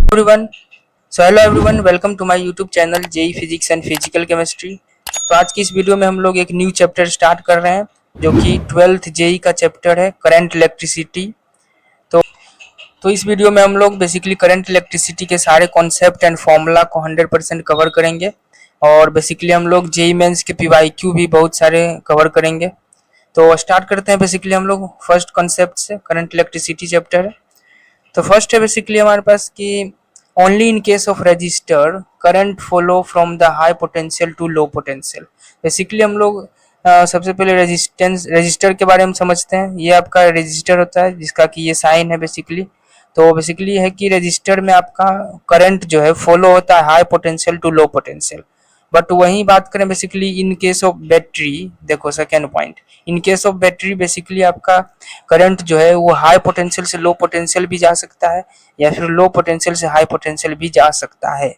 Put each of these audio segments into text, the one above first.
Everyone hello everyone, welcome to my YouTube channel JEE physics and physical chemistry. तो आज की इस video में हम लोग एक न्यू चैप्टर स्टार्ट कर रहे हैं जो कि 12th जेई का चैप्टर है, करंट इलेक्ट्रिसिटी। तो इस वीडियो में हम लोग बेसिकली करंट इलेक्ट्रिसिटी के सारे कॉन्सेप्ट एंड फॉर्मूला को 100% कवर करेंगे और बेसिकली हम लोग जेई मेंस के पीवाईक्यू भी बहुत सारे कवर करेंगे। तो स्टार्ट करते हैं बेसिकली हम लोग फर्स्ट कॉन्सेप्ट से। करंट इलेक्ट्रिसिटी चैप्टर है, तो फर्स्ट है बेसिकली हमारे पास कि only in case of resistor current follow from the high potential to low potential. Basically हम लोग सबसे पहले रजिस्टर के बारे में समझते हैं। ये आपका रजिस्टर होता है जिसका कि ये साइन है बेसिकली। तो बेसिकली है कि रजिस्टर में आपका करंट जो है फॉलो होता है high potential to low potential. But वहीं बात करें basically in case of battery, देखो second point, in case of battery basically आपका करंट जो है वो हाई पोटेंशियल से लो पोटेंशियल भी जा सकता है या फिर लो पोटेंशियल से हाई पोटेंशियल भी जा सकता है।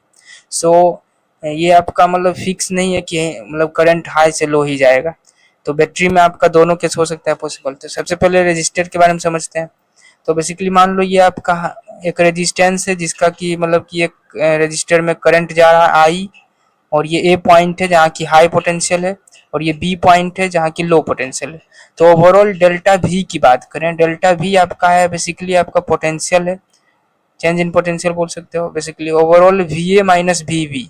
सो ये आपका मतलब फिक्स नहीं है कि मतलब करंट हाई से लो ही जाएगा। तो बैटरी में आपका दोनों केस हो सकता है पॉसिबल। तो सबसे पहले रजिस्टर के बारे में समझते हैं। तो बेसिकली मान लो ये आपका एक रेजिस्टेंस है जिसका कि मतलब कि एक रजिस्टर में करंट जा रहा है आई, और ये ए पॉइंट है जहाँ की हाई पोटेंशियल है और ये बी पॉइंट है जहाँ की लो पोटेंशियल है। तो ओवरऑल डेल्टा वी की बात करें, डेल्टा वी आपका है बेसिकली आपका पोटेंशियल है, चेंज इन पोटेंशियल बोल सकते हो basically. Overall V A minus V V,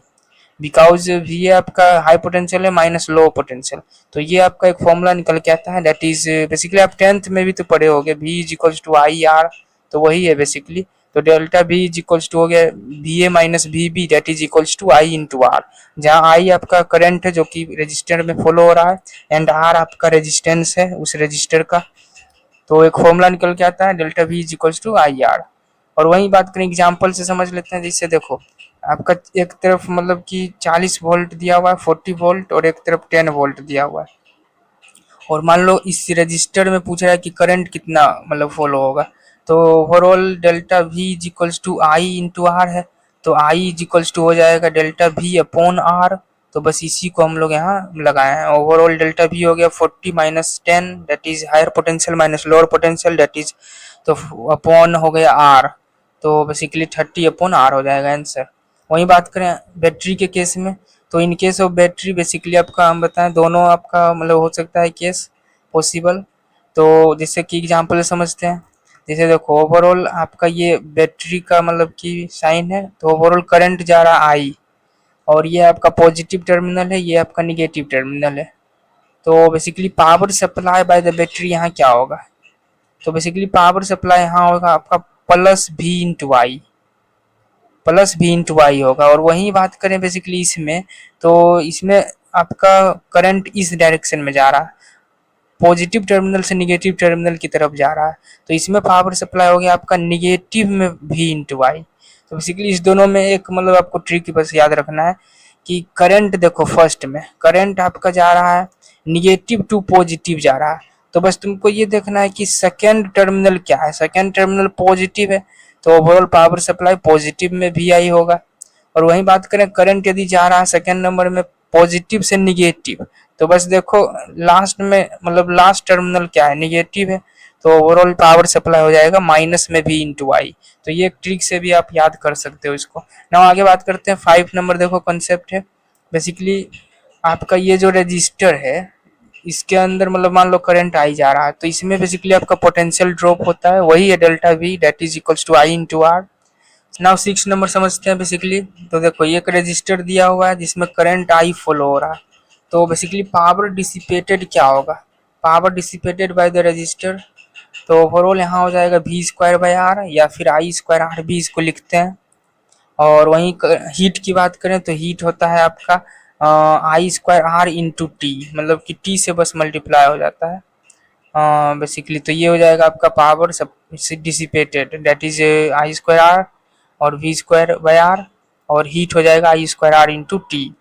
because V A आपका हाई पोटेंशियल है माइनस लो पोटेंशियल। तो ये आपका एक फॉर्मूला निकल के आता है, दैट इज बेसिकली आप 10th में भी तो पढ़े होगे, V is equals to I R. तो वही है बेसिकली। तो delta V is equals to हो गया V A minus V B, that is equals to I into R, जहाँ आई आपका करंट है जो कि रजिस्टर में फॉलो हो रहा है एंड आर आपका रेजिस्टेंस है उस रजिस्टर का। तो एक फॉर्मूला निकल के आता है delta V is equals to I R. और वहीं बात करें एग्जाम्पल से समझ लेते हैं। जिससे देखो आपका एक तरफ मतलब कि 40 वोल्ट दिया हुआ है, 40 वोल्ट, और एक तरफ 10 वोल्ट दिया हुआ है। और मान लो इस रजिस्टर में पूछ रहा है कि करंट कितना मतलब फॉलो होगा। तो overall delta V is equals to I into R है। तो आई इज इक्वल्स टू हो जाएगा डेल्टा वी अपॉन आर। तो बस इसी को हम लोग यहाँ लगाए हैं। ओवरऑल डेल्टा वी हो गया 40 minus 10, that is higher potential minus lower potential, that is, तो अपॉन हो गया आर। तो बेसिकली 30 अपॉन आर हो जाएगा आंसर। वहीं बात करें बैटरी के केस में, तो इन केस ऑफ बैटरी बेसिकली आपका हम बताएं दोनों आपका मतलब हो सकता है केस पॉसिबल। तो जैसे कि एग्जांपल समझते हैं। जैसे देखो ओवरऑल आपका ये बैटरी का मतलब कि साइन है, तो ओवरऑल करंट जा रहा है आई, और ये आपका पॉजिटिव टर्मिनल है, ये आपका निगेटिव टर्मिनल है। तो basically power supply by the battery यहाँ क्या होगा? तो बेसिकली पावर सप्लाई यहाँ होगा आपका प्लस भी इंटू आई, प्लस भी इंटू वाई होगा। और वहीं बात करें बेसिकली इसमें, तो इसमें आपका करंट इस डायरेक्शन में जा रहा है, पॉजिटिव टर्मिनल से निगेटिव टर्मिनल की तरफ जा रहा है। तो इसमें पावर सप्लाई हो गया आपका निगेटिव में भी इंटू वाई। तो बेसिकली इस दोनों में एक मतलब आपको ट्रिक बस याद रखना है कि करंट देखो फर्स्ट में करंट आपका जा रहा है निगेटिव टू पॉजिटिव जा रहा है। तो बस तुमको ये देखना है कि सेकेंड टर्मिनल क्या है, सेकेंड टर्मिनल पॉजिटिव है, तो ओवरऑल पावर सप्लाई पॉजिटिव में भी आई होगा। और वहीं बात करें करंट यदि जा रहा है सेकेंड नंबर में पॉजिटिव से निगेटिव, तो बस देखो लास्ट में मतलब लास्ट टर्मिनल क्या है, निगेटिव है, तो ओवरऑल पावर सप्लाई हो जाएगा माइनस में भी इंटू आई। तो ये एक ट्रिक से भी आप याद कर सकते हो इसको। नाउ आगे बात करते हैं 5 नंबर। देखो कंसेप्ट है बेसिकली आपका ये जो रजिस्टर है इसके अंदर मतलब मान लो करंट आई जा रहा है, तो इसमें बेसिकली आपका पोटेंशियल ड्रॉप होता है, वही है delta V, that is equals to I into R. Now 6 number समझते हैं बेसिकली। तो देखो ये एक रजिस्टर दिया हुआ है जिसमें करंट आई फॉलो हो रहा है। तो बेसिकली पावर डिसिपेटेड क्या होगा? Power dissipated by the register, तो ओवरऑल यहाँ हो जाएगा वी स्क्वायर बाई आर या फिर आई स्क्वायर आर भी इसको लिखते हैं। और वहीं हीट की बात करें तो हीट होता है आपका आई स्क्वायर आर इंटू टी, मतलब कि टी से बस मल्टीप्लाई हो जाता है बेसिकली। तो ये हो जाएगा आपका पावर सब dissipated, that is I square R और वी स्क्वायर बाई आर, और हीट हो जाएगा I square R into T.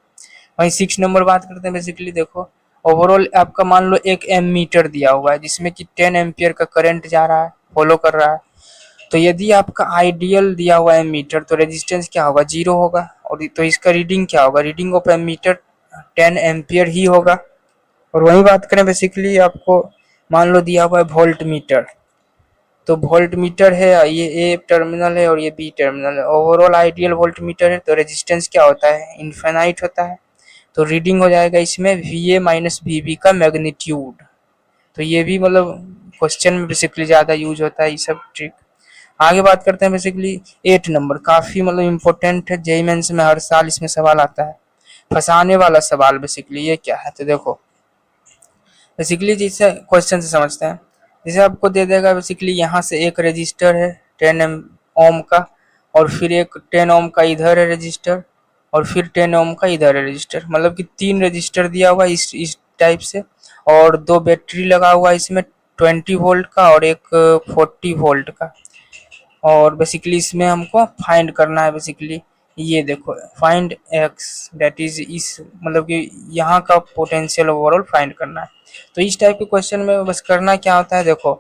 वहीं 6 नंबर बात करते हैं बेसिकली। देखो ओवरऑल आपका मान लो एक एमीटर दिया हुआ है जिसमें कि 10 एम्पियर का करंट जा रहा है, फॉलो कर रहा है। तो यदि आपका आइडियल दिया हुआ है मीटर, तो रेजिस्टेंस क्या होगा? 0 होगा। और तो इसका रीडिंग क्या होगा? रीडिंग ऑफ एमीटर 10 एम्पियर ही होगा। और वही बात करें बेसिकली आपको मान लो दिया हुआ है वोल्ट मीटर, तो वोल्ट मीटर है, ये ए टर्मिनल है और ये बी टर्मिनल है। ओवरऑल आइडियल वोल्ट मीटर है, तो रेजिस्टेंस क्या होता है, इनफाइनाइट होता है। तो रीडिंग हो जाएगा इसमें V A minus V B का मैग्नीट्यूड। तो ये भी मतलब क्वेश्चन में बेसिकली ज़्यादा यूज होता है ये सब ट्रिक। आगे बात करते हैं बेसिकली 8 नंबर, काफ़ी मतलब इम्पोर्टेंट है, जेईई मेंस में हर साल इसमें सवाल आता है, फंसाने वाला सवाल। बेसिकली ये क्या है, तो देखो बेसिकली जैसे क्वेश्चन से समझते हैं। जैसे आपको दे देगा बेसिकली यहाँ से एक रजिस्टर है 10 ओम का, और फिर एक 10 ओम का इधर है रजिस्टर, और फिर 10 ओम का इधर है रजिस्टर, मतलब कि 3 रजिस्टर दिया हुआ इस टाइप से, और 2 बैटरी लगा हुआ है इसमें 20 वोल्ट का और एक 40 वोल्ट का। और बेसिकली इसमें हमको फाइंड करना है बेसिकली, ये देखो फाइंड एक्स, दैट इज इस मतलब कि यहाँ का पोटेंशियल ओवरऑल फाइंड करना है। तो इस टाइप के क्वेश्चन में बस करना क्या होता है, देखो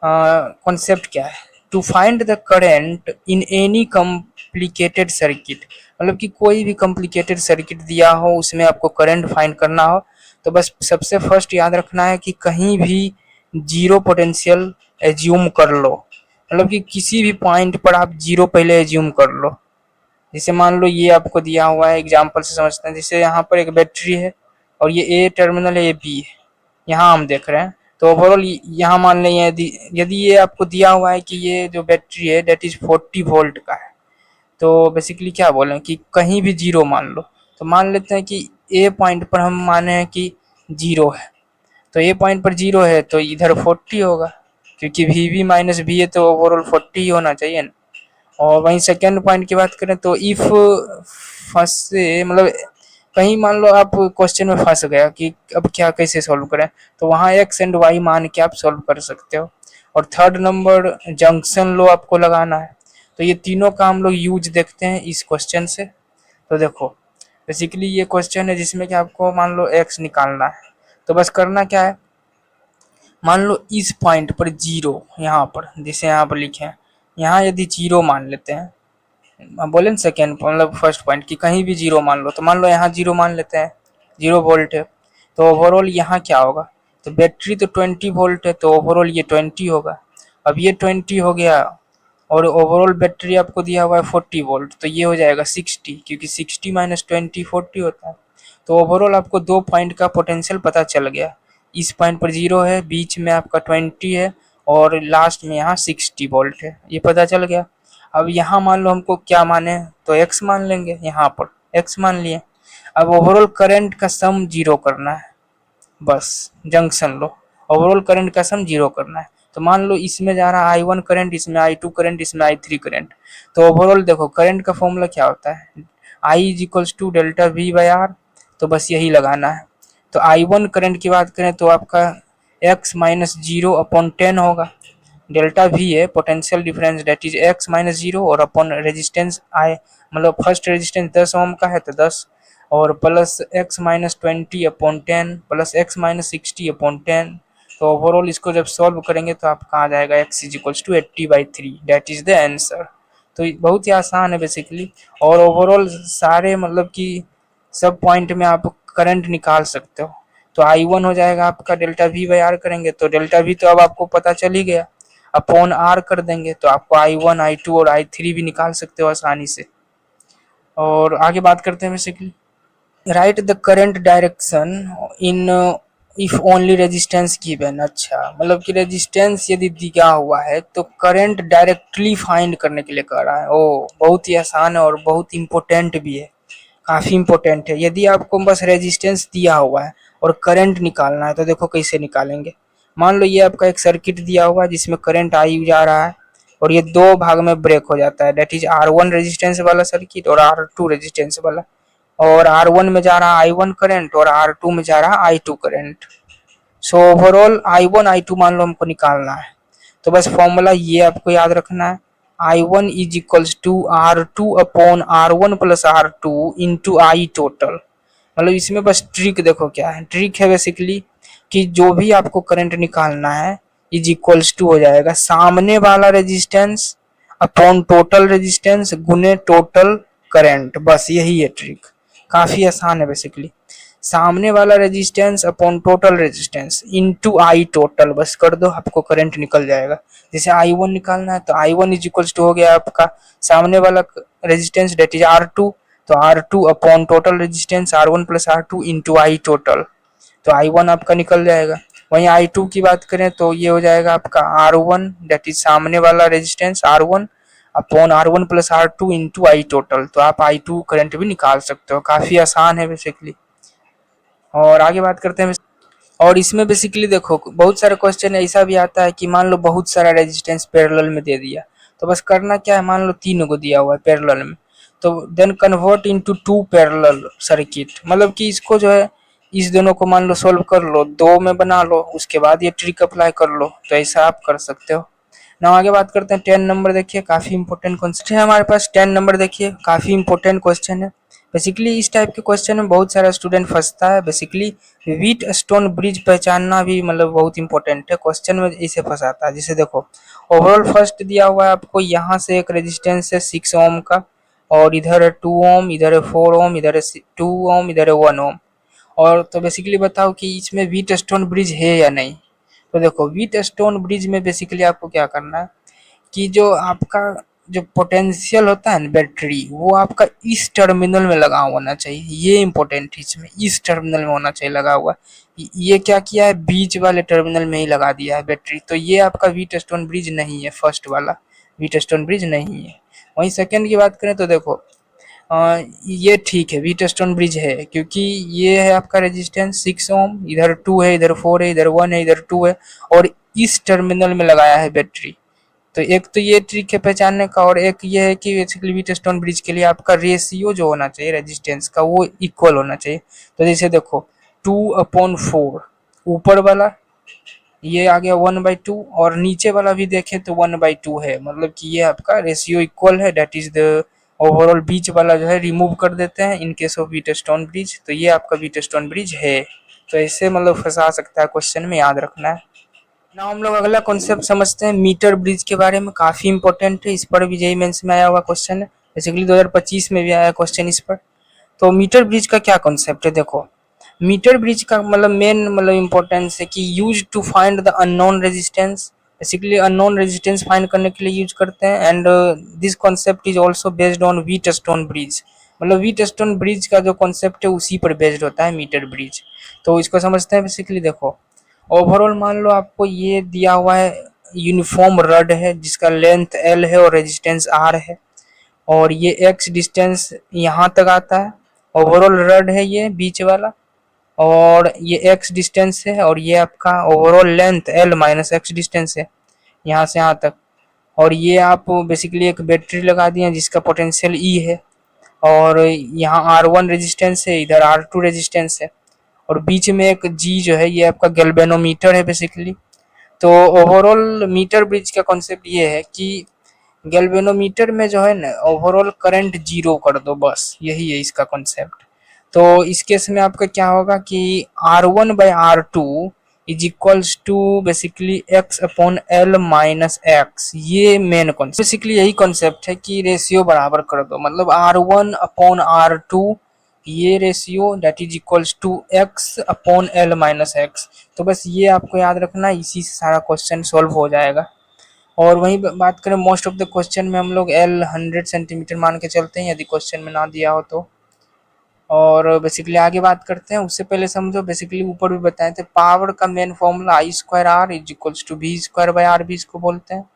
कॉन्सेप्ट क्या है, to find the current in any complicated circuit, मतलब कि कोई भी कॉम्प्लिकेटेड सर्किट दिया हो उसमें आपको करंट फाइंड करना हो, तो बस सबसे फर्स्ट याद रखना है कि कहीं भी जीरो पोटेंशियल एज्यूम कर लो, मतलब कि किसी भी पॉइंट पर आप जीरो पहले एज्यूम कर लो। जैसे मान लो ये आपको दिया हुआ है, एग्जांपल से समझते हैं। जैसे यहाँ पर एक बैटरी है और ये ए टर्मिनल है, ये बी है, यहाँ हम देख रहे हैं। तो ओवरऑल यहाँ मान लें यदि यदि ये आपको दिया हुआ है कि ये जो बैटरी है डेट इज 40 वोल्ट का है, तो बेसिकली क्या बोलें कि कहीं भी जीरो मान लो। तो मान लेते हैं कि ए पॉइंट पर हम माने हैं कि जीरो है, तो ए पॉइंट पर जीरो है तो इधर 40 होगा, क्योंकि वी बी माइनस वी है तो ओवरऑल 40 ही होना चाहिए ना। और वहीं सेकेंड पॉइंट की बात करें तो इफ फंसे, मतलब कहीं मान लो आप क्वेश्चन में फंस गया कि अब क्या कैसे सॉल्व करें, तो वहाँ एक्स एंड वाई मान के आप सॉल्व कर सकते हो। और थर्ड नंबर जंक्शन लो आपको लगाना है। तो ये तीनों का हम लोग यूज देखते हैं इस क्वेश्चन से। तो देखो बेसिकली ये क्वेश्चन है जिसमें कि आपको मान लो एक्स निकालना है, तो बस करना क्या है, मान लो इस पॉइंट पर जीरो, यहाँ पर जिसे यहाँ पर लिखे हैं, यहाँ यदि जीरो मान लेते हैं, बोले ना सेकेंड मतलब फर्स्ट पॉइंट की कहीं भी जीरो मान लो, तो मान लो यहाँ जीरो मान लेते हैं, 0 वोल्ट है। तो ओवरऑल यहाँ क्या होगा, तो बैटरी तो 20 वोल्ट है तो ओवरऑल ये 20 होगा। अब ये 20 हो गया और ओवरऑल बैटरी आपको दिया हुआ है 40 वोल्ट, तो ये हो जाएगा 60, क्योंकि 60 माइनस 20 40 होता है। तो ओवरऑल आपको 2 पॉइंट का पोटेंशियल पता चल गया, इस पॉइंट पर जीरो है, बीच में आपका 20 है और लास्ट में यहाँ 60 वोल्ट है, ये पता चल गया। अब यहाँ मान लो हमको क्या माने, तो एक्स मान लेंगे, यहाँ पर एक्स मान लिए। अब ओवरऑल करंट का सम जीरो करना है, बस जंक्शन लो, ओवरऑल करंट का सम जीरो करना है। तो मान लो इसमें जा रहा है I1 करंट, इसमें I2 करंट, इसमें I3 करंट। तो ओवरऑल देखो करंट का फॉर्मूला क्या होता है, I is equals to delta V by R, तो बस यही लगाना है। तो I1 करंट की बात करें तो आपका x माइनस जीरो अपॉन 10 होगा, डेल्टा वी है potential difference, that is X minus zero, और अपॉन रेजिस्टेंस आई, मतलब फर्स्ट रेजिस्टेंस 10 ओम का है तो 10, और plus x minus 20 upon 10 plus x minus 60 upon 10। तो ओवरऑल इसको जब सॉल्व करेंगे तो आपका आ जाएगा X is equals to 80/3, that is the answer. तो बहुत ही आसान है बेसिकली, और ओवरऑल सारे मतलब कि सब पॉइंट में आप करंट निकाल सकते हो। तो I1 हो जाएगा आपका डेल्टा वी बाई आर करेंगे तो डेल्टा वी तो अब आपको पता चल ही गया, अपॉन आर कर देंगे तो आपको I1 I2 और I3 भी निकाल सकते हो आसानी से। और आगे बात करते हैं basically, right the current direction in if only resistance given. अच्छा मतलब कि रेजिस्टेंस यदि दिया हुआ है तो करंट डायरेक्टली फाइंड करने के लिए कह रहा है। ओ बहुत ही आसान है और बहुत इंपॉर्टेंट भी है, काफ़ी इंपॉर्टेंट है। यदि आपको बस रेजिस्टेंस दिया हुआ है और करंट निकालना है तो देखो कैसे निकालेंगे। मान लो ये आपका एक सर्किट दिया हुआ है जिसमें करंट आई जा रहा है और ये दो भाग में ब्रेक हो जाता है, डेट इज R1 रेजिस्टेंस वाला सर्किट और R2 रेजिस्टेंस वाला। और R1 में जा रहा है I1 करंट और R2 में जा रहा है I2 current. So overall I1 I2 मान लो हमको निकालना है, तो बस फॉर्मूला ये आपको याद रखना है, I1 is equals to R2 upon R1 plus R2 into I total. मतलब इसमें बस ट्रिक देखो क्या है, ट्रिक है बेसिकली कि जो भी आपको करंट निकालना है इज इक्वल्स टू हो जाएगा सामने वाला रेजिस्टेंस अपॉन टोटल रेजिस्टेंस गुने टोटल करंट, बस यही है ट्रिक, काफी आसान है बेसिकली। सामने वाला resistance upon total resistance into I total, बस कर दो, आपको करंट निकल जाएगा। जैसे I1 निकालना है तो I1 इज इक्वल्स टू हो गया आपका सामने वाला रेजिस्टेंस डेट इज R2, तो R2 upon total resistance R1 plus R2 into I total, तो I1 आपका निकल जाएगा। वहीं I2 की बात करें तो ये हो जाएगा आपका R1 डेट इज सामने वाला resistance R1 upon R1 plus R2 into I total, तो आप I2 करंट भी निकाल सकते हो। काफी आसान है बेसिकली। और आगे बात करते हैं। और इसमें बेसिकली देखो बहुत सारे क्वेश्चन ऐसा भी आता है कि मान लो बहुत सारा रेजिस्टेंस पैरेलल में दे दिया, तो बस करना क्या है, मान लो तीनों को दिया हुआ है पैरेलल में, तो then convert into two parallel circuit, मतलब कि इसको जो है इस दोनों को मान लो सोल्व कर लो, दो में बना लो, उसके बाद ये ट्रिक अप्लाई कर लो, तो ऐसा आप कर सकते हो ना। आगे बात करते हैं 10 नंबर। देखिए काफी इंपॉर्टेंट क्वेश्चन है हमारे पास 10 नंबर। देखिए काफी इंपॉर्टेंट क्वेश्चन है। बेसिकली इस टाइप के क्वेश्चन में बहुत सारा स्टूडेंट फंसता है। बेसिकली व्हीट स्टोन ब्रिज पहचानना भी मतलब बहुत इंपॉर्टेंट है, क्वेश्चन में इसे फंसाता है। जैसे देखो ओवरऑल फर्स्ट दिया हुआ है आपको, यहाँ से एक रेजिस्टेंस है 6 ओम का, और इधर है 2 ओम, इधर है 4 ओम, इधर है 2 ओम, इधर है 1 ओम। और तो बेसिकली बताओ कि इसमें व्हीट स्टोन ब्रिज है या नहीं। तो देखो व्हीट स्टोन ब्रिज में बेसिकली आपको क्या करना है कि जो आपका जो पोटेंशियल होता है ना बैटरी, वो आपका इस टर्मिनल में लगा होना चाहिए। ये इंपॉर्टेंट है, इसमें इस टर्मिनल में होना चाहिए लगा हुआ। ये क्या किया है, बीच वाले टर्मिनल में ही लगा दिया है बैटरी, तो ये आपका व्हीट स्टोन ब्रिज नहीं है, फर्स्ट वाला व्हीट स्टोन ब्रिज नहीं है। वहीं सेकंड की बात करें तो देखो ये ठीक है, व्हीट स्टोन ब्रिज है, क्योंकि ये है आपका रेजिस्टेंस 6 ओम, इधर 2 है, इधर 4 है, इधर 1 है, इधर 2 है, और इस टर्मिनल में लगाया है बैटरी। तो एक तो ये ट्रिक है पहचानने का, और एक ये है कि बेसिकली व्हीटस्टोन ब्रिज के लिए आपका रेशियो जो होना चाहिए रेजिस्टेंस का वो इक्वल होना चाहिए। तो जैसे देखो 2/4 ऊपर वाला ये आ गया 1/2, और नीचे वाला भी देखें तो 1/2 है, मतलब कि ये आपका रेशियो इक्वल है। डेट इज द ओवरऑल बीच वाला जो है रिमूव कर देते हैं इन केस ऑफ व्हीटस्टोन ब्रिज, तो ये आपका व्हीटस्टोन ब्रिज है। तो ऐसे मतलब फंसा सकता है क्वेश्चन में, याद रखना है ना। हम लोग अगला कॉन्सेप्ट समझते हैं मीटर ब्रिज के बारे में। काफी इंपॉर्टेंट है, इस पर भी जेईई मेंस में आया हुआ क्वेश्चन है, बेसिकली 2025 में भी आया क्वेश्चन इस पर। तो मीटर ब्रिज का क्या कॉन्सेप्ट है, देखो मीटर ब्रिज का मतलब मेन मतलब इंपॉर्टेंस है कि use to find the unknown resistance, basically unknown resistance find करने के लिए यूज करते हैं। And this concept is also based on Wheatstone bridge, मतलब व्हीटस्टोन ब्रिज का जो कॉन्सेप्ट है उसी पर बेस्ड होता है मीटर ब्रिज। तो इसको समझते हैं। बेसिकली देखो ओवरऑल मान लो आपको ये दिया हुआ है यूनिफॉर्म रड है जिसका लेंथ L है और रेजिस्टेंस R है, और ये X डिस्टेंस यहाँ तक आता है। ओवरऑल रड है ये बीच वाला, और ये X डिस्टेंस है, और ये आपका overall length L minus X distance है यहाँ से यहाँ तक। और ये आप बेसिकली एक बैटरी लगा दिए जिसका पोटेंशियल E है, और यहाँ R1 रेजिस्टेंस है, इधर R2 रेजिस्टेंस है, और बीच में एक G जो है ये आपका गैल्वेनोमीटर है बेसिकली। तो ओवरऑल मीटर ब्रिज का कॉन्सेप्ट ये है कि गैल्वेनोमीटर में जो है ना ओवरऑल करंट जीरो कर दो, बस यही है इसका कॉन्सेप्ट। तो इस केस में आपका क्या होगा कि R1/R2 is equals to basically X/L-X, ये मेन कॉन्सेप्ट। बेसिकली यही कॉन्सेप्ट है कि रेशियो बराबर कर दो, मतलब R1/R2 ये ratio that is equals to X/L-X। तो बस ये आपको याद रखना, इसी से सारा क्वेश्चन सॉल्व हो जाएगा। और वहीं बात करें मोस्ट ऑफ द क्वेश्चन में हम लोग L 100 सेंटीमीटर मान के चलते हैं यदि क्वेश्चन में ना दिया हो तो। और बेसिकली आगे बात करते हैं, उससे पहले समझो बेसिकली ऊपर भी बताए थे पावर का main formula I²R is equals to V²/R भी इसको बोलते हैं।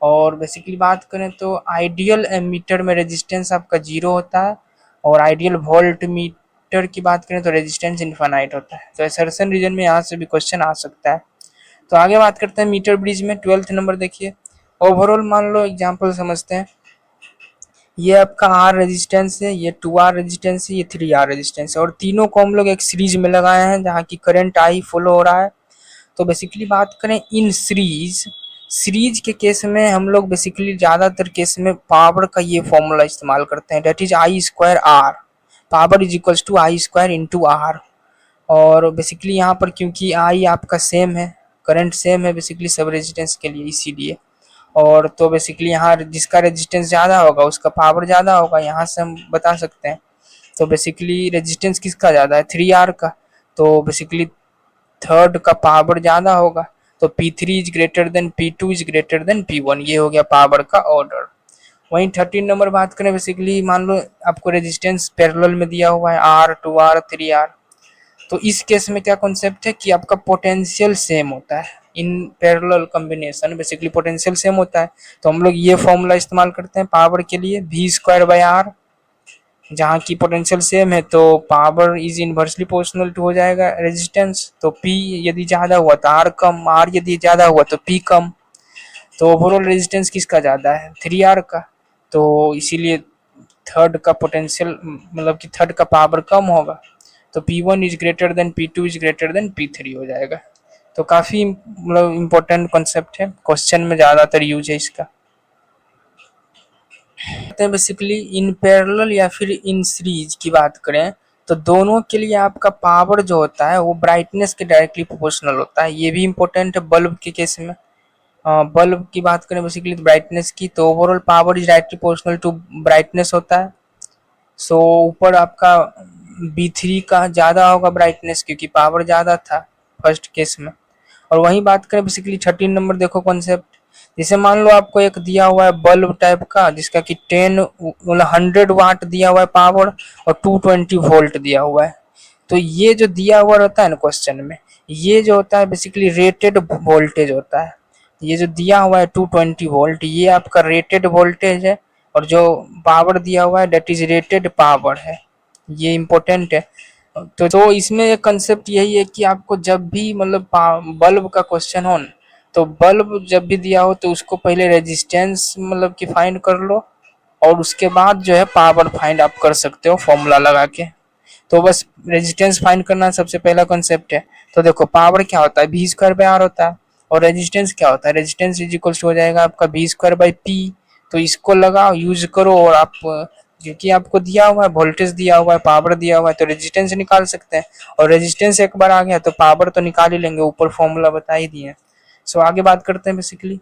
और बेसिकली बात करें तो आइडियल एमीटर में रेजिस्टेंस आपका 0 होता है, और आइडियल वोल्ट मीटर की बात करें तो रेजिस्टेंस इनफाइनाइट होता है। तो असर्शन रीजन में यहाँ से भी क्वेश्चन आ सकता है। तो आगे बात करते हैं मीटर ब्रिज में 12th नंबर। देखिए ओवरऑल मान लो एग्जांपल समझते हैं, ये आपका R रेजिस्टेंस है, ये 2R रेजिस्टेंस है, ये 3R रेजिस्टेंस है, और तीनों को हम लोग एक सीरीज में लगाए हैं जहाँ की करंट I फॉलो हो रहा है। तो बेसिकली बात करें इन सीरीज के केस में हम लोग बेसिकली ज़्यादातर केस में पावर का ये फॉर्मूला इस्तेमाल करते हैं, that is I²R, power is equals to I² into R। और बेसिकली यहाँ पर क्योंकि I आपका सेम है, करंट सेम है बेसिकली सब रेजिस्टेंस के लिए, इसीलिए। और तो बेसिकली यहाँ जिसका रेजिस्टेंस ज़्यादा होगा उसका पावर ज़्यादा होगा, यहाँ से हम बता सकते हैं। तो बेसिकली रेजिस्टेंस किसका ज़्यादा है, 3R का, तो बेसिकली थर्ड का पावर ज़्यादा होगा, तो P3 is greater than P2 is greater than P1, ये हो गया पावर का ऑर्डर। वहीं 13 नंबर बात करें, बेसिकली मान लो आपको रेजिस्टेंस पैरेलल में दिया हुआ है R 2R 3R, तो इस केस में क्या कॉन्सेप्ट है कि आपका पोटेंशियल सेम होता है in parallel combination, basically potential same होता है, तो हम लोग ये फॉर्मूला इस्तेमाल करते हैं पावर के लिए, V²/R, जहाँ की पोटेंशियल सेम है तो power is inversely proportional to हो जाएगा रेजिस्टेंस, तो P यदि ज़्यादा हुआ तो R कम, R यदि ज़्यादा हुआ तो P कम, तो ओवरऑल रेजिस्टेंस किसका ज़्यादा है, 3R का, तो इसीलिए थर्ड का पोटेंशियल मतलब कि थर्ड का पावर कम होगा, तो P1 is greater than P2 is greater than P3 हो जाएगा। तो काफ़ी मतलब इम्पोर्टेंट कॉन्सेप्ट है, क्वेश्चन में ज़्यादातर यूज है इसका। बेसिकली इन पैरेलल या फिर इन सीरीज की बात करें तो दोनों के लिए आपका पावर जो होता है वो ब्राइटनेस के डायरेक्टली प्रोपोर्शनल होता है, ये भी इम्पोर्टेंट है बल्ब के केस में। बल्ब की बात करें बेसिकली ब्राइटनेस की, तो overall power is directly proportional to brightness होता है। सो ऊपर आपका B3 का ज़्यादा होगा ब्राइटनेस, क्योंकि पावर ज़्यादा था फर्स्ट केस में। और वहीं बात करें बेसिकली 13 नंबर, देखो कॉन्सेप्ट, जैसे मान लो आपको एक दिया हुआ है बल्ब टाइप का जिसका कि 10 मतलब 100 वाट दिया हुआ है पावर और 220 वोल्ट दिया हुआ है, तो ये जो दिया हुआ रहता है ना क्वेश्चन में, ये जो होता है बेसिकली रेटेड वोल्टेज होता है, ये जो दिया हुआ है 220 वोल्ट ये आपका रेटेड वोल्टेज है, और जो पावर दिया हुआ है डेट इज रेटेड पावर है, ये इम्पोर्टेंट है। तो इसमें एक कंसेप्ट यही है कि आपको जब भी मतलब बल्ब का क्वेश्चन हो न, तो बल्ब जब भी दिया हो तो उसको पहले रेजिस्टेंस मतलब कि फाइंड कर लो, और उसके बाद जो है पावर फाइंड आप कर सकते हो फॉर्मूला लगा के। तो बस रेजिस्टेंस फाइंड करना सबसे पहला कॉन्सेप्ट है। तो देखो पावर क्या होता है, V²/R होता है, और रेजिस्टेंस क्या होता है, रेजिस्टेंस इज इक्वल हो जाएगा आपका V²/P। तो इसको लगाओ, यूज करो, और आप क्योंकि आपको दिया हुआ है वोल्टेज दिया हुआ है पावर दिया हुआ है तो रेजिस्टेंस निकाल सकते हैं, और रेजिस्टेंस एक बार आ गया तो पावर तो निकाल ही लेंगे, ऊपर फॉर्मूला बता ही दिए। सो आगे बात करते हैं बेसिकली।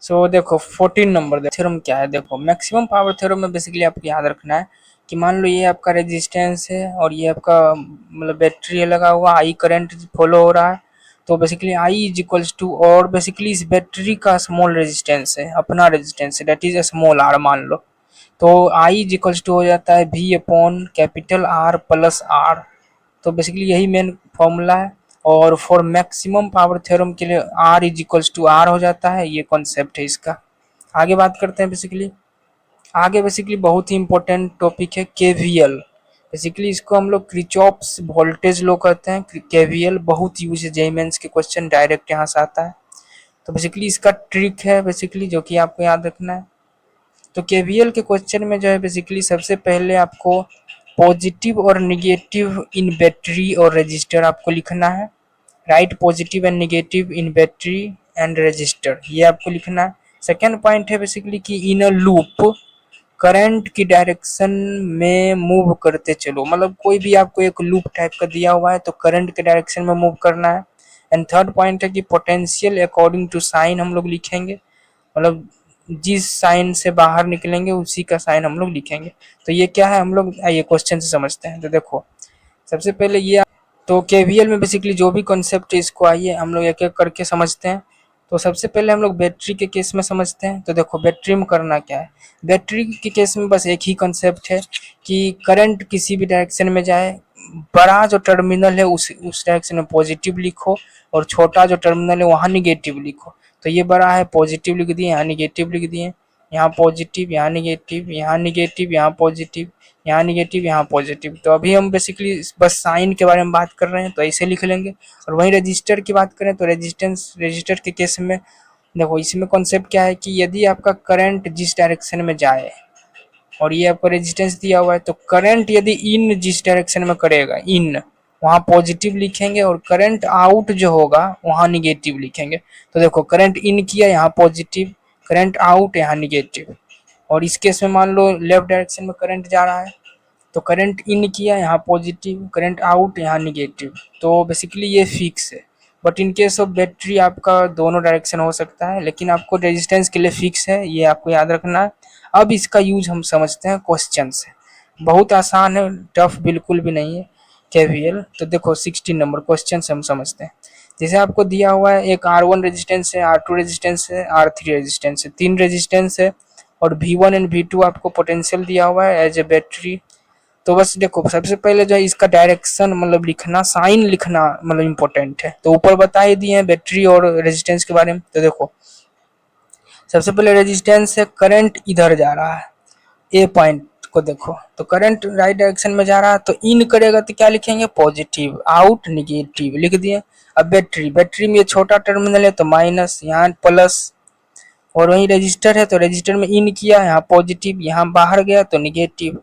सो देखो 14 नंबर थ्योरम क्या है, देखो मैक्सिमम पावर थ्योरम में बेसिकली आपको याद रखना है कि मान लो ये आपका रेजिस्टेंस है और ये आपका मतलब बैटरी है लगा हुआ, आई करंट फॉलो हो रहा है, तो basically I is equals to, और बेसिकली इस बैटरी का स्मॉल रेजिस्टेंस है, अपना रेजिस्टेंस है, दैट इज स्मॉल आर मान लो, तो आई इज इक्वल्स टू हो जाता है V/R प्लस आर, तो बेसिकली यही मेन फॉर्मूला है। और फॉर मैक्सिमम पावर थ्योरम के लिए R is equals to R हो जाता है, ये कॉन्सेप्ट है इसका। आगे बात करते हैं बेसिकली, आगे बेसिकली बहुत ही इंपॉर्टेंट टॉपिक है KVL। बेसिकली इसको हम लोग क्रिचॉप्स वोल्टेज लॉ कहते हैं, KVL बहुत यूज है, जेईई मेंस के क्वेश्चन डायरेक्ट यहाँ से आता है। तो बेसिकली इसका ट्रिक है बेसिकली जो कि आपको याद रखना है। तो KVL के क्वेश्चन में जो है बेसिकली सबसे पहले आपको पॉजिटिव और निगेटिव इन बैटरी और रजिस्टर आपको लिखना है, right positive and negative in battery and register, ये आपको लिखना है। सेकेंड पॉइंट है बेसिकली कि इन अ लूप करंट की डायरेक्शन में मूव करते चलो, मतलब कोई भी आपको एक लूप टाइप का दिया हुआ है तो करंट के डायरेक्शन में मूव करना है। एंड थर्ड पॉइंट है कि पोटेंशियल अकॉर्डिंग टू साइन हम लोग लिखेंगे, मतलब जिस साइन से बाहर निकलेंगे उसी का साइन हम लोग लिखेंगे। तो ये क्या है हम लोग आइए क्वेश्चन से समझते हैं। तो देखो सबसे पहले ये, तो KVL में बेसिकली जो भी कॉन्सेप्ट है इसको आइए हम लोग एक एक करके समझते हैं। तो सबसे पहले हम लोग बैटरी के केस में समझते हैं। तो देखो बैटरी में करना क्या है, बैटरी के केस में बस एक ही कॉन्सेप्ट है कि करंट किसी भी डायरेक्शन में जाए, बड़ा जो टर्मिनल है उस डायरेक्शन में पॉजिटिव लिखो, और छोटा जो टर्मिनल है वहाँ निगेटिव लिखो। तो ये बड़ा है पॉजिटिव लिख दिए, यहाँ निगेटिव लिख दिए, यहाँ पॉजिटिव यहाँ निगेटिव, यहाँ निगेटिव यहाँ पॉजिटिव, यहाँ निगेटिव यहाँ पॉजिटिव। तो अभी हम बेसिकली बस साइन के बारे में बात कर रहे हैं तो ऐसे लिख लेंगे। और वहीं रजिस्टर की बात करें तो रजिस्टर के केस में देखो इसमें कॉन्सेप्ट क्या है कि यदि आपका करंट जिस डायरेक्शन में जाए और ये आपको रेजिस्टेंस दिया हुआ है, तो करंट यदि इन जिस डायरेक्शन में करेगा इन, वहाँ पॉजिटिव लिखेंगे, और करंट आउट जो होगा वहाँ निगेटिव लिखेंगे। तो देखो करंट इन किया यहाँ पॉजिटिव, करंट आउट यहाँ निगेटिव। और इस केस में मान लो लेफ्ट डायरेक्शन में करंट जा रहा है तो करंट इन किया यहाँ पॉजिटिव, करंट आउट यहाँ निगेटिव, तो बेसिकली ये फिक्स है। But in case of battery आपका दोनों डायरेक्शन हो सकता है, लेकिन आपको रेजिस्टेंस के लिए फिक्स है, ये आपको याद रखना है। अब इसका यूज हम समझते हैं क्वेश्चन से। बहुत आसान है, टफ बिल्कुल भी नहीं है केवीएल। तो देखो 16 नंबर क्वेश्चन से हम समझते हैं। जैसे आपको दिया हुआ है एक R1 रेजिस्टेंस है, R2 रेजिस्टेंस है, R3 रेजिस्टेंस है, 3 रेजिस्टेंस है और V1 एंड V2 आपको पोटेंशियल दिया हुआ है एज ए बैटरी। तो बस देखो सबसे पहले जो है इसका डायरेक्शन मतलब लिखना, साइन लिखना मतलब इम्पोर्टेंट है। तो ऊपर बता ही दिए हैं बैटरी और रेजिस्टेंस के बारे में। तो देखो सबसे पहले रेजिस्टेंस है, करंट इधर जा रहा है, ए पॉइंट को देखो तो करंट राइट डायरेक्शन में जा रहा है, तो इन करेगा तो क्या लिखेंगे पॉजिटिव, आउट निगेटिव लिख दिए। अब बैटरी, बैटरी में ये छोटा टर्मिनल है तो माइनस, यहाँ प्लस, और वहीं रजिस्टर है तो रजिस्टर में इन किया, यहाँ पॉजिटिव, यहाँ बाहर गया तो निगेटिव।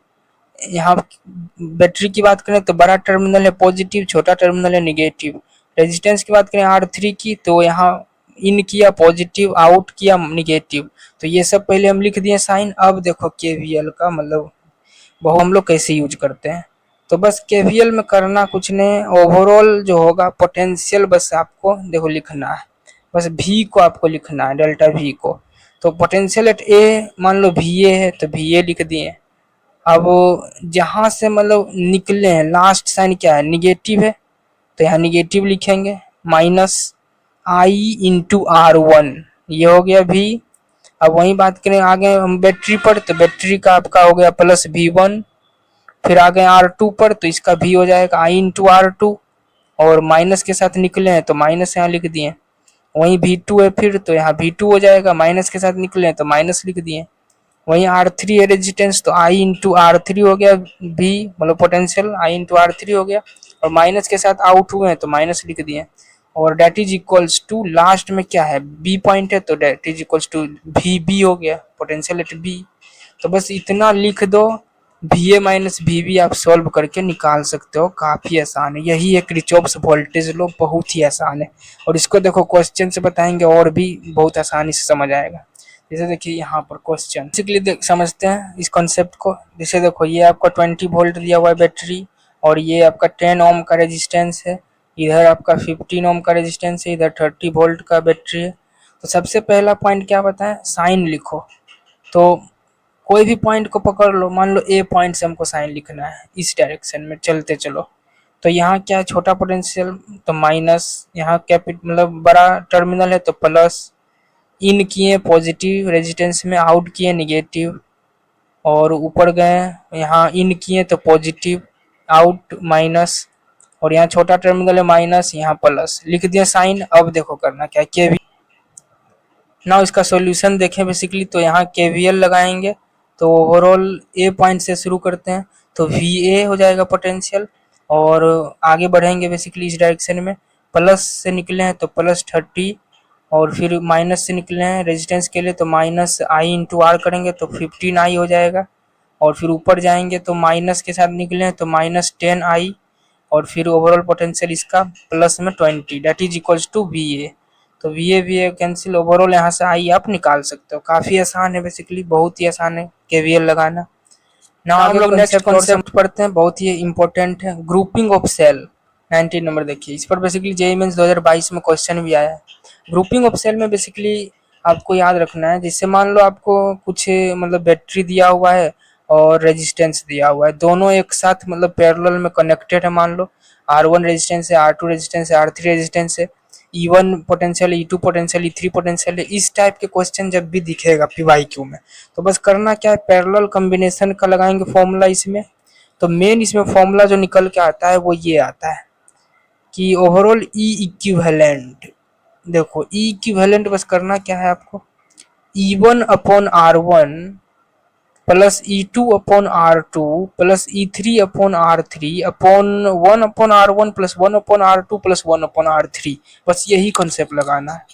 यहाँ बैटरी की बात करें तो बड़ा टर्मिनल है पॉजिटिव, छोटा टर्मिनल है निगेटिव। रेजिस्टेंस की बात करें R3 की तो यहाँ इन किया पॉजिटिव, आउट किया निगेटिव। तो ये सब पहले हम लिख दिए साइन। अब देखो केवीएल का मतलब बहुत हम लोग कैसे यूज करते हैं। तो बस केवीएल में करना कुछ नहीं, ओवरऑल जो होगा पोटेंशियल बस आपको देखो लिखना है, बस भी को आपको लिखना है, डेल्टा भी को। तो पोटेंशियल एट ए मान लो वी ए है तो वी ए लिख दिए। अब जहाँ से मतलब निकले हैं लास्ट साइन क्या है निगेटिव है, तो यहाँ निगेटिव लिखेंगे, माइनस आई इंटू R1 ये हो गया भी। अब वही बात करें आगे हम बैटरी पर, तो बैटरी का आपका हो गया प्लस V1। फिर आ गए R2 पर तो इसका भी हो जाएगा आई इंटू R2, और माइनस के साथ निकले हैं तो माइनस यहाँ लिख दिए। वहीं V2 है फिर तो यहाँ V2 हो जाएगा, माइनस के साथ निकले हैं तो माइनस लिख दिए। वहीं R3 है रेजिस्टेंस तो I इंटू R3 हो गया भी, मतलब पोटेंशियल I इंटू R3 हो गया, और माइनस के साथ आउट हुए हैं तो माइनस लिख दिए। और that is equals to last में क्या है बी पॉइंट है तो that is equals to V B हो गया, पोटेंशियल एट बी। तो बस इतना लिख दो, V A minus V B आप सॉल्व करके निकाल सकते हो, काफ़ी आसान है। यही है किरचॉफ्स वोल्टेज लॉ, बहुत ही आसान है। और इसको देखो क्वेश्चन से बताएंगे और भी बहुत आसानी से समझ आएगा। जैसे देखिए यहाँ पर क्वेश्चन बेसिकली समझते हैं इस कॉन्सेप्ट को। जैसे देखो ये आपका 20 वोल्ट दिया हुआ है बैटरी, और ये आपका 10 ओम का रेजिस्टेंस है, इधर आपका 15 ओम का रेजिस्टेंस है, इधर 30 वोल्ट का बैटरी है। तो सबसे पहला पॉइंट क्या बताएं, साइन लिखो। तो कोई भी पॉइंट को पकड़ लो, मान लो ए पॉइंट से हमको साइन लिखना है, इस डायरेक्शन में चलते चलो। तो यहाँ क्या है छोटा पोटेंशियल तो माइनस, यहाँ मतलब बड़ा टर्मिनल है तो प्लस, इन किए पॉजिटिव रेजिस्टेंस में, आउट किए निगेटिव, और ऊपर गए यहाँ इन किए तो पॉजिटिव, आउट माइनस, और यहाँ छोटा टर्मिनल है माइनस, यहाँ प्लस लिख दिया साइन। अब देखो करना क्या के वी ना इसका सॉल्यूशन देखें बेसिकली, तो यहाँ केवीएल लगाएंगे। तो ओवरऑल ए पॉइंट से शुरू करते हैं तो वी ए हो जाएगा पोटेंशियल, और आगे बढ़ेंगे बेसिकली इस डायरेक्शन में, प्लस से निकले हैं तो प्लस 30, और फिर माइनस से निकले हैं रेजिस्टेंस के लिए तो माइनस आई इंटू आर करेंगे तो 15 आई हो जाएगा। और फिर ऊपर जाएंगे तो माइनस के साथ निकले हैं तो माइनस 10 आई, और फिर ओवरऑल पोटेंशियल इसका प्लस में 20 that is equals to V A. तो वी ए कैंसिल, ओवरऑल यहाँ से आई आप निकाल सकते हो। काफ़ी आसान है बेसिकली, बहुत ही आसान है केवीएल लगाना। ना हम लोग नेक्स्ट कॉन्सेप्ट पढ़ते हैं, बहुत ही इंपॉर्टेंट है, ग्रुपिंग ऑफ सेल। 19 नंबर देखिए, इस पर बेसिकली जेईई मेंस 2022 में क्वेश्चन भी आया है। ग्रुपिंग ऑफ सेल में बेसिकली आपको याद रखना है, जैसे मान लो आपको कुछ मतलब बैटरी दिया हुआ है और रेजिस्टेंस दिया हुआ है, दोनों एक साथ मतलब पैरेलल में कनेक्टेड है। मान लो R1 रेजिस्टेंस है, R2 रेजिस्टेंस है, R3 रेजिस्टेंस है, E1 potential, E2 potential, E3 potential है। इस टाइप के क्वेश्चन जब भी दिखेगा PYQ में, तो बस करना क्या है, पैरेलल कॉम्बिनेशन का लगाएंगे फॉर्मूला इसमें। तो मेन इसमें फॉर्मूला जो निकल के आता है वो ये आता है कि ओवरऑल ई इक्विवेलेंट, देखो ई इक्विवेलेंट बस करना क्या है आपको, E1 upon R1 plus E2 upon R2 plus E3 upon R3 upon 1 upon R1 plus 1 upon R2 plus 1 upon R3, बस यही कॉन्सेप्ट लगाना है।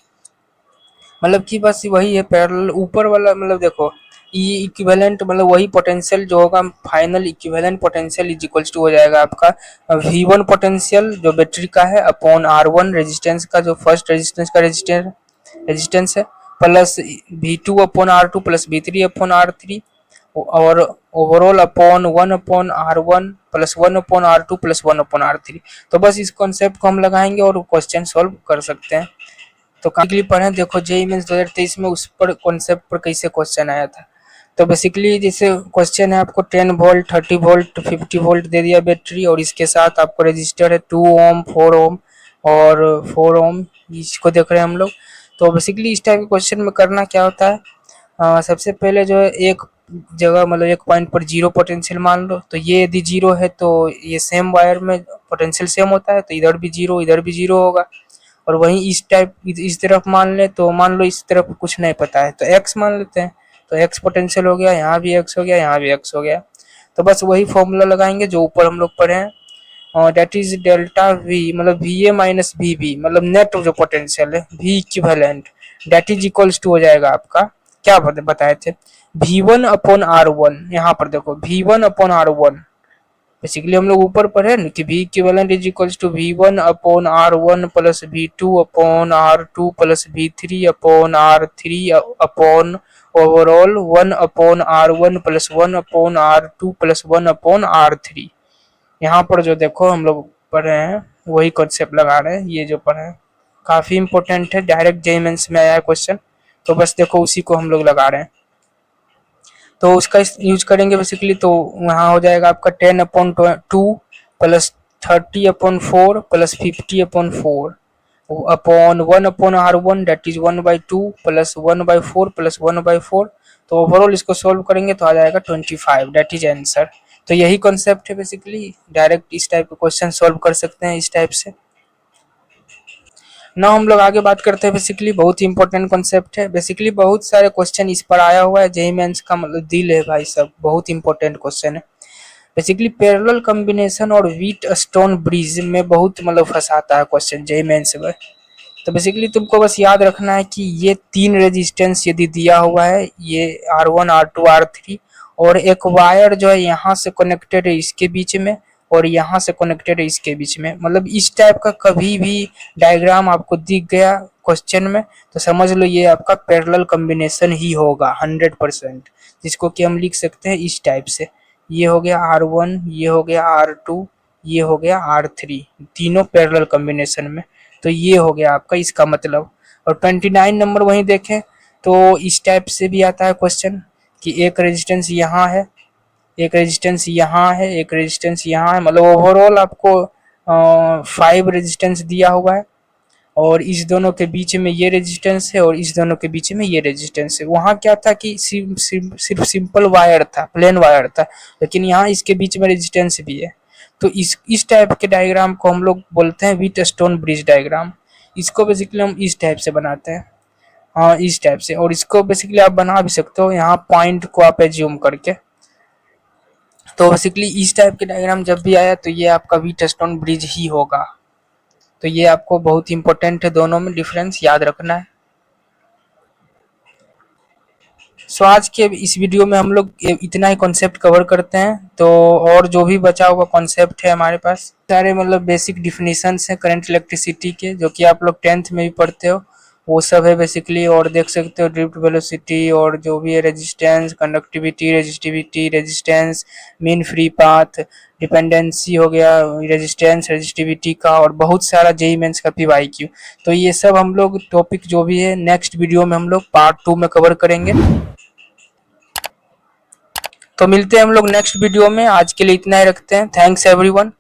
मतलब कि बस वही है पैरेलल ऊपर वाला, मतलब देखो ई इक्विवेलेंट मतलब वही पोटेंशियल जो होगा, final equivalent potential is equals to हो जाएगा आपका V1 पोटेंशियल जो बैटरी का है अपॉन R1 रेजिस्टेंस का, जो फर्स्ट रेजिस्टेंस का रेजिस्टेंस है, plus V2 upon R2 plus V3 upon R3, और overall upon 1 upon R1 plus 1 upon R2 plus 1 upon R3। तो बस इस कॉन्सेप्ट को हम लगाएंगे और क्वेश्चन सॉल्व कर सकते हैं। तो काफी पढ़े, देखो जेईई मेंस 2023 में उस पर कॉन्सेप्ट पर कैसे क्वेश्चन आया था। तो बेसिकली जैसे क्वेश्चन है आपको 10 वोल्ट 30 वोल्ट 50 वोल्ट दे दिया बैटरी और इसके साथ आपको रजिस्टर है 2 ओम 4 ओम और 4 ओम, इसको देख रहे हैं हम लोग। तो बेसिकली इस टाइप के क्वेश्चन में करना क्या होता है, सबसे पहले जो है एक जगह मतलब एक पॉइंट पर जीरो पोटेंशियल मान लो, तो ये यदि जीरो है तो ये सेम वायर में पोटेंशियल सेम होता है, तो इधर भी जीरो होगा। और वहीं इस टाइप इस तरफ मान ले तो मान लो इस तरफ कुछ नहीं पता है तो एक्स मान लेते हैं, तो एक्स पोटेंशियल हो गया, यहाँ भी एक्स हो गया, यहाँ भी एक्स हो गया। तो बस वही फॉर्मूला लगाएंगे जो ऊपर हम लोग पढ़े हैं, और दैट इज डेल्टा वी मतलब V A minus V B मतलब नेट जो पोटेंशियल है V equivalent that is equals to हो जाएगा आपका, क्या बताए थे, V one upon R one. यहाँ पर देखो V one upon R one, basically हम लोग ऊपर पढ़े ना कि v equivalent is equals to v1 upon r1 plus v2 upon r2 plus v3 upon r3 upon overall 1 upon r1 plus 1 upon r2 plus 1 upon r3। यहाँ पर जो देखो हम लोग पढ़ रहे हैं वही कॉन्सेप्ट लगा रहे हैं, ये जो पढ़े हैं काफी इंपॉर्टेंट है, डायरेक्ट जेईई मेंस में आया है क्वेश्चन, तो बस देखो उसी को हम लोग लगा रहे हैं। तो उसका यूज करेंगे बेसिकली, तो वहाँ हो जाएगा आपका 10 upon 2 plus 30 upon 4 plus 50 upon 4 upon 1 upon r1 that is 1/2 plus 1/4 plus 1/4। तो ओवरऑल इसको सोल्व करेंगे तो आ जाएगा 25, दैट इज आंसर। तो यही कॉन्सेप्ट है, बेसिकली डायरेक्ट इस टाइप के क्वेश्चन सोल्व कर सकते हैं इस टाइप से। ना हम लोग आगे बात करते हैं, बेसिकली बहुत ही इंपॉर्टेंट कॉन्सेप्ट है, बेसिकली बहुत सारे क्वेश्चन इस पर आया हुआ है, जेईई मेंस का मतलब दिल है भाई सब, बहुत इंपॉर्टेंट क्वेश्चन है। बेसिकली पैरेलल कॉम्बिनेशन और व्हीट स्टोन ब्रिज में बहुत मतलब फंसाता है क्वेश्चन जेईई मेंस में। तो बेसिकली तुमको बस याद रखना है कि ये तीन रेजिस्टेंस यदि दिया हुआ है, ये R1 R2 R3, और एक वायर जो है यहाँ से कनेक्टेड है इसके बीच में और यहाँ से कनेक्टेड है इसके बीच में, मतलब इस टाइप का कभी भी डायग्राम आपको दिख गया क्वेश्चन में तो समझ लो ये आपका पैरेलल कॉम्बिनेशन ही होगा 100%, जिसको कि हम लिख सकते हैं इस टाइप से, ये हो गया R1, ये हो गया R2, ये हो गया R3, तीनों पैरेलल कॉम्बिनेशन में। तो ये हो गया आपका इसका मतलब। और 29 नंबर वहीं देखें तो इस टाइप से भी आता है क्वेश्चन कि एक रेजिस्टेंस यहाँ है, एक रेजिस्टेंस यहाँ है, एक रेजिस्टेंस यहाँ है, मतलब ओवरऑल आपको 5 रेजिस्टेंस दिया हुआ है और इस दोनों के बीच में ये रेजिस्टेंस है और इस दोनों के बीच में ये रेजिस्टेंस है। वहाँ क्या था कि सिर्फ सिंपल वायर था, प्लेन वायर था, लेकिन यहाँ इसके बीच में रेजिस्टेंस भी है। तो इस टाइप के डायग्राम को हम लोग बोलते हैं व्हीट स्टोन ब्रिज डायग्राम। इसको बेसिकली हम इस टाइप से बनाते हैं, हाँ इस टाइप से, और इसको बेसिकली आप बना भी सकते हो यहाँ पॉइंट को आप एज्यूम करके। तो बेसिकली इस टाइप के डायग्राम जब भी आया तो ये आपका व्हीट स्टोन ब्रिज ही होगा। तो ये आपको बहुत इंपॉर्टेंट है, दोनों में डिफरेंस याद रखना है। सो आज के इस वीडियो में हम लोग इतना ही कॉन्सेप्ट कवर करते हैं, तो और जो भी बचा हुआ कॉन्सेप्ट है हमारे पास सारे मतलब बेसिक डिफिनीशंस हैं करंट इलेक्ट्रिसिटी के, जो कि आप लोग 10th में भी पढ़ते हो, वो सब है बेसिकली। और देख सकते हो ड्रिफ्ट वेलोसिटी और जो भी है resistance, conductivity, resistance, mean free path, dependency हो गया रेजिस्टेंस रेजिस्टिविटी का, और बहुत सारा जेईई मेंस का PYQ। तो ये सब हम लोग टॉपिक जो भी है नेक्स्ट वीडियो में हम लोग पार्ट 2 में कवर करेंगे। तो मिलते हैं हम लोग नेक्स्ट वीडियो में, आज के लिए इतना ही रखते हैं। Thanks everyone.